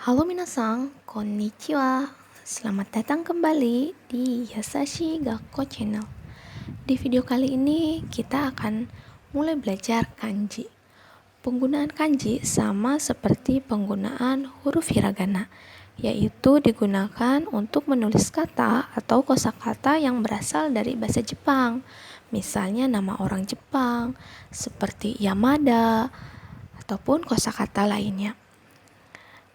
Halo minasang, konnichiwa. Selamat datang kembali di Yasashi Gakko Channel. Di video kali ini kita akan mulai belajar kanji. Penggunaan kanji sama seperti penggunaan huruf hiragana, yaitu digunakan untuk menulis kata atau kosakata yang berasal dari bahasa Jepang. Misalnya nama orang Jepang, seperti Yamada, ataupun kosakata lainnya.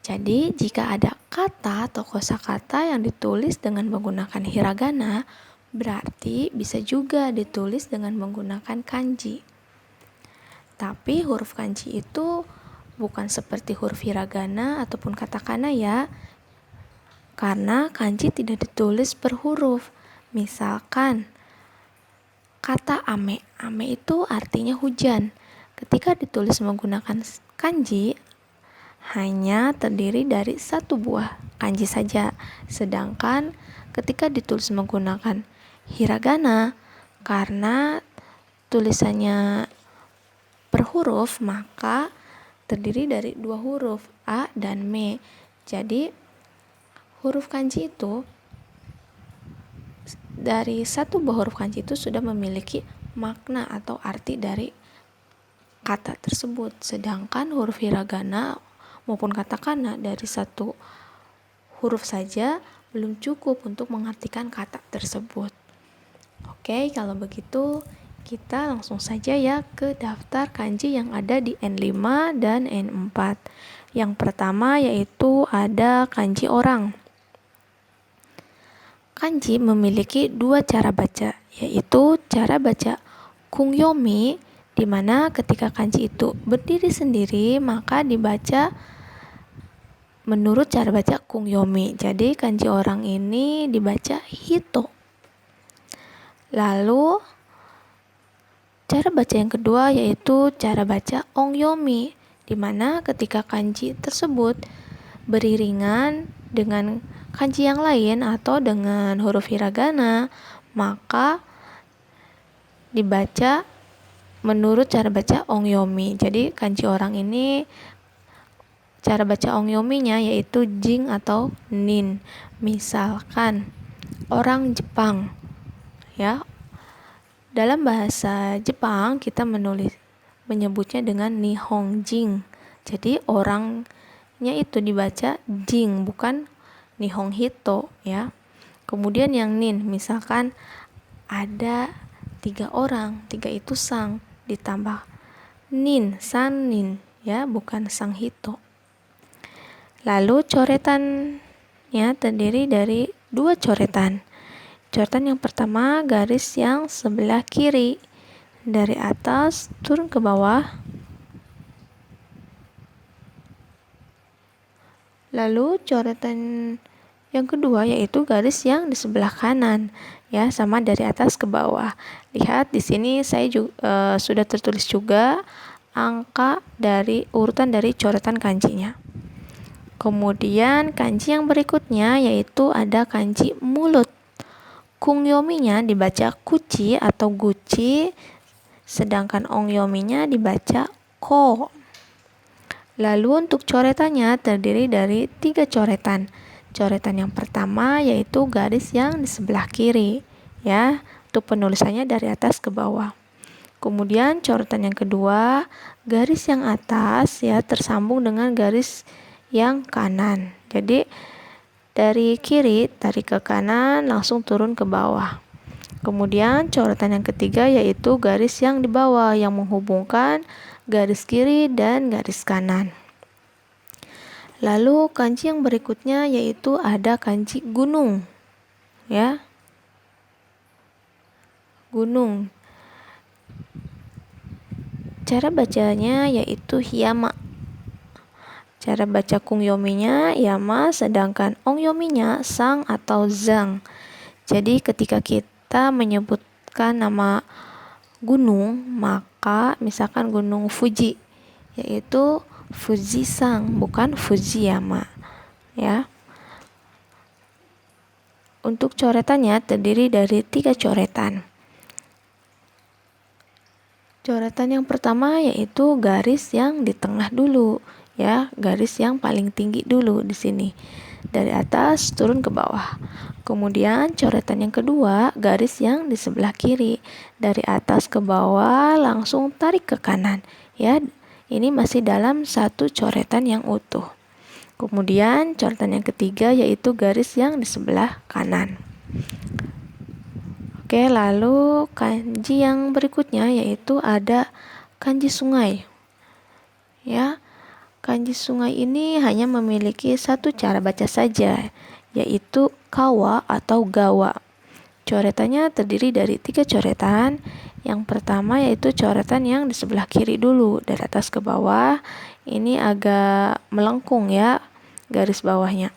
Jadi, jika ada kata atau kosakata yang ditulis dengan menggunakan hiragana, berarti bisa juga ditulis dengan menggunakan kanji. Tapi huruf kanji itu bukan seperti huruf hiragana ataupun katakana ya, karena kanji tidak ditulis per huruf. Misalkan kata ame, ame itu artinya hujan. Ketika ditulis menggunakan kanji, hanya terdiri dari satu buah kanji saja. Sedangkan ketika ditulis menggunakan hiragana, karena tulisannya per huruf, maka terdiri dari dua huruf, a dan me. Jadi huruf kanji itu, dari satu buah huruf kanji itu sudah memiliki makna atau arti dari kata tersebut. Sedangkan huruf hiragana maupun katakana dari satu huruf saja belum cukup untuk mengartikan kata tersebut. Oke, kalau begitu kita langsung saja ya ke daftar kanji yang ada di N5 dan N4. Yang pertama yaitu ada kanji orang. Kanji memiliki dua cara baca, yaitu cara baca kungyomi, di mana ketika kanji itu berdiri sendiri maka dibaca menurut cara baca kungyomi. Jadi kanji orang ini dibaca hito. Lalu cara baca yang kedua yaitu cara baca ongyomi, di mana ketika kanji tersebut beriringan dengan kanji yang lain atau dengan huruf hiragana, maka dibaca menurut cara baca ongyomi. Jadi kanji orang ini cara baca ongyominya yaitu jing atau nin. Misalkan orang Jepang ya. Dalam bahasa Jepang kita menyebutnya dengan nihongjin. Jadi orangnya itu dibaca jing, bukan nihonghito ya. Kemudian yang nin, misalkan ada 3 orang, 3 itu sang, ditambah nin, san nin ya, bukan sang hito. Lalu coretannya terdiri dari 2 coretan. Coretan yang pertama garis yang sebelah kiri, dari atas turun ke bawah. Lalu coretan yang kedua yaitu garis yang di sebelah kanan, ya, sama dari atas ke bawah. Lihat di sini saya juga, sudah tertulis juga angka dari urutan dari coretan kanjinya. Kemudian kanji yang berikutnya yaitu ada kanji mulut. Kungyominya dibaca kuci atau guci, sedangkan ongyominya dibaca ko. Lalu untuk coretannya terdiri dari 3 coretan. Coretan yang pertama yaitu garis yang di sebelah kiri, ya, untuk penulisannya dari atas ke bawah. Kemudian coretan yang kedua, garis yang atas ya tersambung dengan garis yang kanan. Jadi dari kiri tarik ke kanan langsung turun ke bawah. Kemudian coretan yang ketiga yaitu garis yang di bawah yang menghubungkan garis kiri dan garis kanan. Lalu kanji yang berikutnya yaitu ada kanji gunung. Ya. Gunung. Cara bacanya yaitu hiyama. Cara baca kungyominya yama, sedangkan ongyominya sang atau zang. Jadi ketika kita menyebutkan nama gunung, maka misalkan gunung Fuji, yaitu Fuji sang, bukan Fujiyama, ya. Untuk coretannya terdiri dari 3 coretan. Coretan yang pertama yaitu garis yang di tengah dulu, ya, garis yang paling tinggi dulu di sini. Dari atas turun ke bawah. Kemudian coretan yang kedua, garis yang di sebelah kiri. Dari atas ke bawah langsung tarik ke kanan, ya. Ini masih dalam satu coretan yang utuh. Kemudian coretan yang ketiga yaitu garis yang di sebelah kanan. Oke, lalu kanji yang berikutnya yaitu ada kanji sungai. Ya, kanji sungai ini hanya memiliki satu cara baca saja, yaitu kawa atau gawa. Coretannya terdiri dari 3 coretan. Yang pertama yaitu coretan yang di sebelah kiri dulu, dari atas ke bawah. Ini agak melengkung ya, garis bawahnya.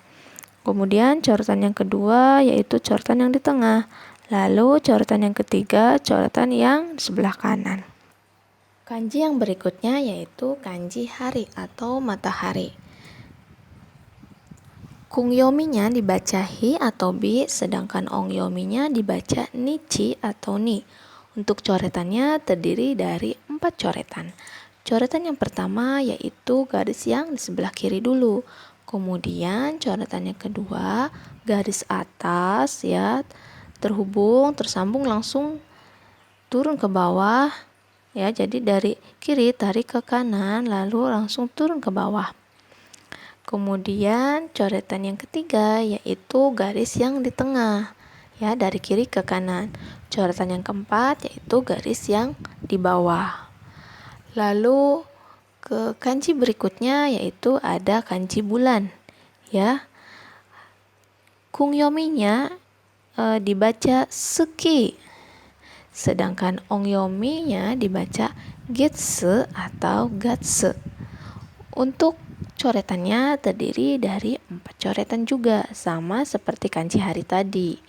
Kemudian coretan yang kedua yaitu coretan yang di tengah. Lalu coretan yang ketiga, coretan yang di sebelah kanan. Kanji yang berikutnya yaitu kanji hari atau matahari. Kungyominya dibaca hi atau bi, sedangkan ongyominya dibaca nichi atau ni. Untuk coretannya terdiri dari 4 coretan. Coretan yang pertama yaitu garis yang di sebelah kiri dulu. Kemudian coretan yang kedua, garis atas ya, tersambung langsung turun ke bawah ya. Jadi dari kiri tarik ke kanan lalu langsung turun ke bawah. Kemudian coretan yang ketiga yaitu garis yang di tengah ya, dari kiri ke kanan. Coretan yang keempat yaitu garis yang di bawah. Lalu ke kanji berikutnya yaitu ada kanji bulan ya. Kungyominya dibaca suki, sedangkan ongyominya dibaca getsu atau gatsu. Untuk coretannya terdiri dari 4 coretan juga, sama seperti kanji hari tadi.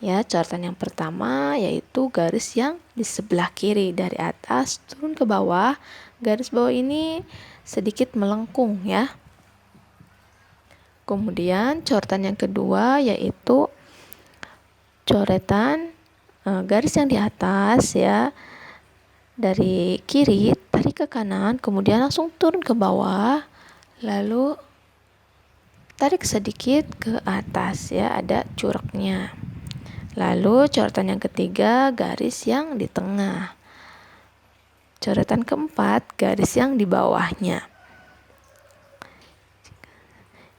Ya, coretan yang pertama yaitu garis yang di sebelah kiri, dari atas turun ke bawah. Garis bawah ini sedikit melengkung ya. Kemudian coretan yang kedua yaitu coretan garis yang di atas ya, dari kiri tarik ke kanan, kemudian langsung turun ke bawah, lalu tarik sedikit ke atas ya, ada curugnya. Lalu coretan yang ketiga garis yang di tengah. Coretan keempat garis yang di bawahnya.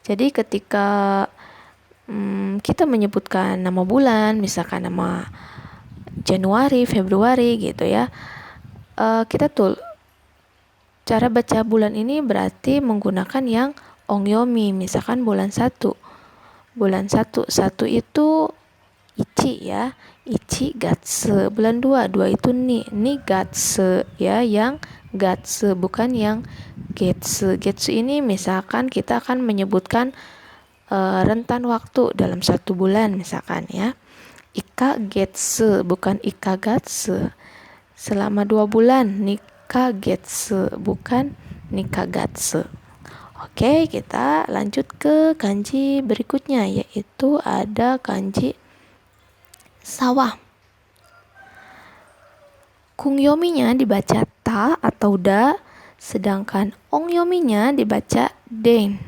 Jadi ketika kita menyebutkan nama bulan, misalkan nama Januari, Februari gitu ya, kita cara baca bulan ini berarti menggunakan yang ongyomi. Misalkan bulan 1 itu ichi ya, ichi gatsu. Bulan 2 itu ni gatsu ya, yang gatsu bukan yang getsu. Getsu ini misalkan kita akan menyebutkan rentan waktu dalam 1 bulan misalkan ya. Ika getsu bukan ika gatsu. Selama 2 bulan nika getsu bukan nika gatsu. Oke, kita lanjut ke kanji berikutnya yaitu ada kanji sawah. Kungyominya dibaca ta atau da, sedangkan ongyominya dibaca den.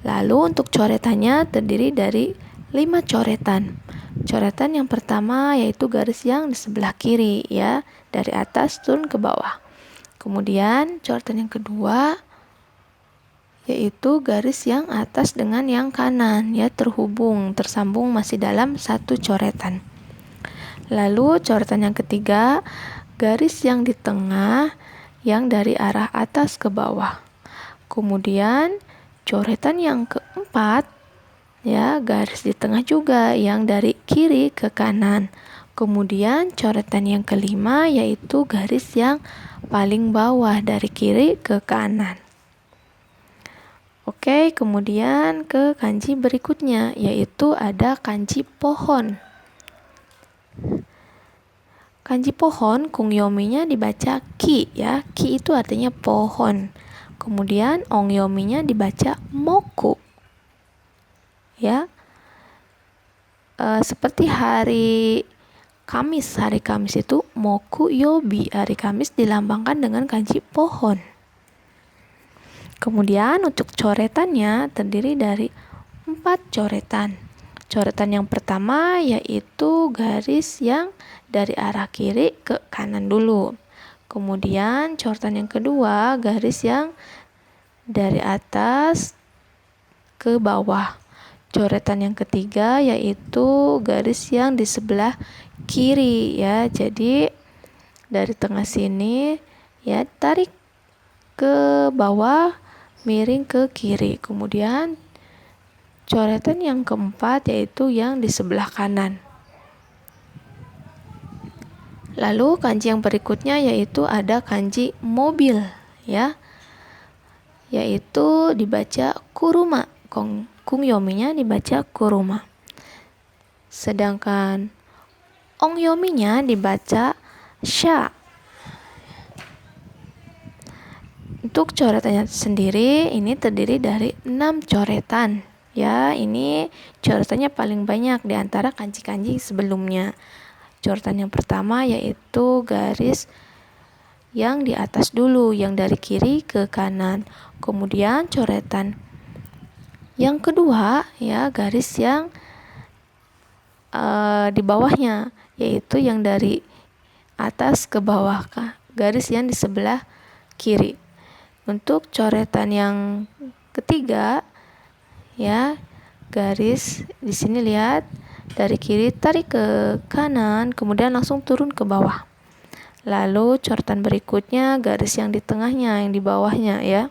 Lalu untuk coretannya terdiri dari 5 coretan. Coretan yang pertama yaitu garis yang di sebelah kiri ya, dari atas turun ke bawah. Kemudian coretan yang kedua yaitu garis yang atas dengan yang kanan ya, tersambung masih dalam satu coretan. Lalu coretan yang ketiga, garis yang di tengah yang dari arah atas ke bawah. Kemudian coretan yang keempat ya, garis di tengah juga yang dari kiri ke kanan. Kemudian coretan yang kelima yaitu garis yang paling bawah dari kiri ke kanan. Oke, kemudian ke kanji berikutnya yaitu ada kanji pohon. Kanji pohon kungyominya dibaca ki ya. Ki itu artinya pohon. Kemudian ongyominya dibaca moku. Ya. Seperti hari Kamis itu moku yobi, hari Kamis dilambangkan dengan kanji pohon. Kemudian untuk coretannya terdiri dari 4 coretan. Coretan yang pertama yaitu garis yang dari arah kiri ke kanan dulu. Kemudian coretan yang kedua garis yang dari atas ke bawah. Coretan yang ketiga yaitu garis yang di sebelah kiri ya. Jadi dari tengah sini ya tarik ke bawah, miring ke kiri. Kemudian coretan yang keempat yaitu yang di sebelah kanan. Lalu kanji yang berikutnya yaitu ada kanji mobil ya. Yaitu dibaca kuruma. Kungyominya dibaca kuruma. Sedangkan ongyominya dibaca sha. Untuk coretannya sendiri ini terdiri dari 6 coretan. Ya, ini coretannya paling banyak di antara kanji-kanji sebelumnya. Coretan yang pertama yaitu garis yang di atas dulu, yang dari kiri ke kanan. Kemudian coretan yang kedua ya garis yang di bawahnya, yaitu yang dari atas ke bawah, garis yang di sebelah kiri. Untuk coretan yang ketiga ya garis di sini lihat dari kiri tarik ke kanan, kemudian langsung turun ke bawah. Lalu coretan berikutnya garis yang di tengahnya, yang di bawahnya ya.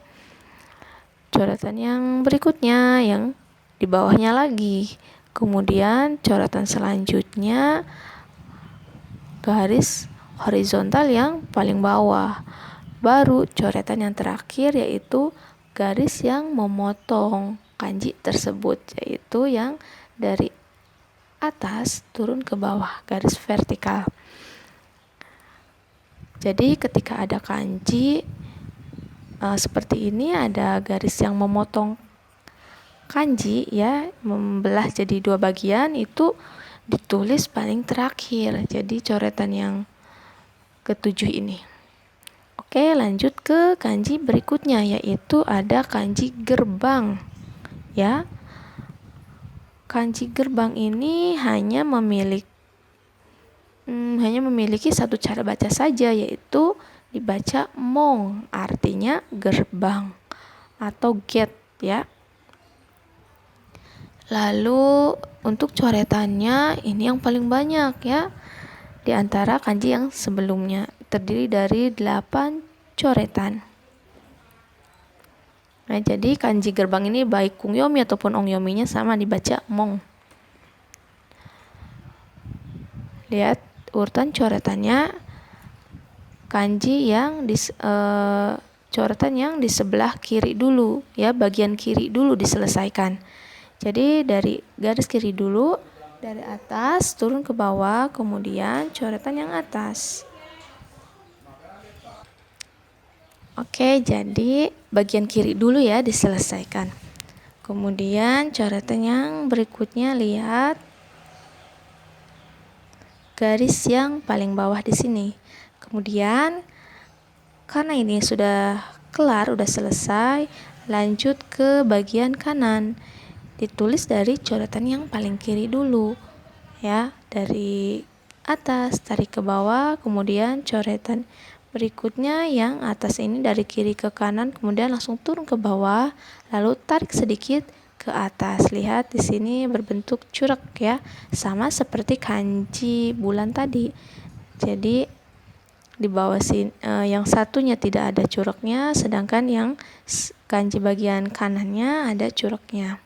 Coretan yang berikutnya yang di bawahnya lagi. Kemudian coretan selanjutnya garis horizontal yang paling bawah. Baru coretan yang terakhir yaitu garis yang memotong kanji tersebut, yaitu yang dari atas turun ke bawah, garis vertikal. Jadi ketika ada kanji seperti ini, ada garis yang memotong kanji ya, membelah jadi 2 bagian, itu ditulis paling terakhir. Jadi coretan yang ketujuh ini. Oke, lanjut ke kanji berikutnya yaitu ada kanji gerbang. Ya. Kanji gerbang ini hanya memiliki satu cara baca saja, yaitu dibaca mong, artinya gerbang atau gate ya. Lalu untuk coretannya ini yang paling banyak ya di antara kanji yang sebelumnya, terdiri dari 8 coretan. Nah, jadi kanji gerbang ini baik kungyomi ataupun ongyominya sama dibaca mong. Lihat urutan coretannya, kanji yang coretan yang di sebelah kiri dulu ya, bagian kiri dulu diselesaikan. Jadi dari garis kiri dulu, dari atas turun ke bawah, kemudian coretan yang atas. Oke, jadi bagian kiri dulu ya diselesaikan. Kemudian coretan yang berikutnya, lihat garis yang paling bawah di sini. Kemudian karena ini sudah kelar, udah selesai, lanjut ke bagian kanan. Ditulis dari coretan yang paling kiri dulu ya, dari atas tarik ke bawah, kemudian coretan berikutnya yang atas ini dari kiri ke kanan, kemudian langsung turun ke bawah, lalu tarik sedikit ke atas. Lihat di sini berbentuk curug ya, sama seperti kanji bulan tadi. Jadi di bawah sini yang satunya tidak ada curugnya, sedangkan yang kanji bagian kanannya ada curugnya.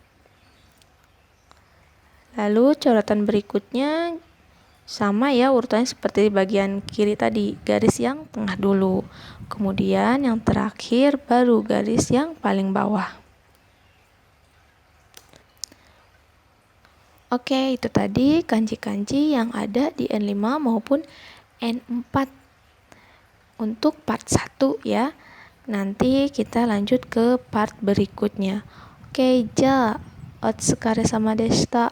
Lalu coretan berikutnya sama ya urutannya seperti bagian kiri tadi, garis yang tengah dulu. Kemudian yang terakhir baru garis yang paling bawah. Oke, itu tadi kanji-kanji yang ada di N5 maupun N4 untuk part 1 ya. Nanti kita lanjut ke part berikutnya. Oke, ja, otsukare sama deshita.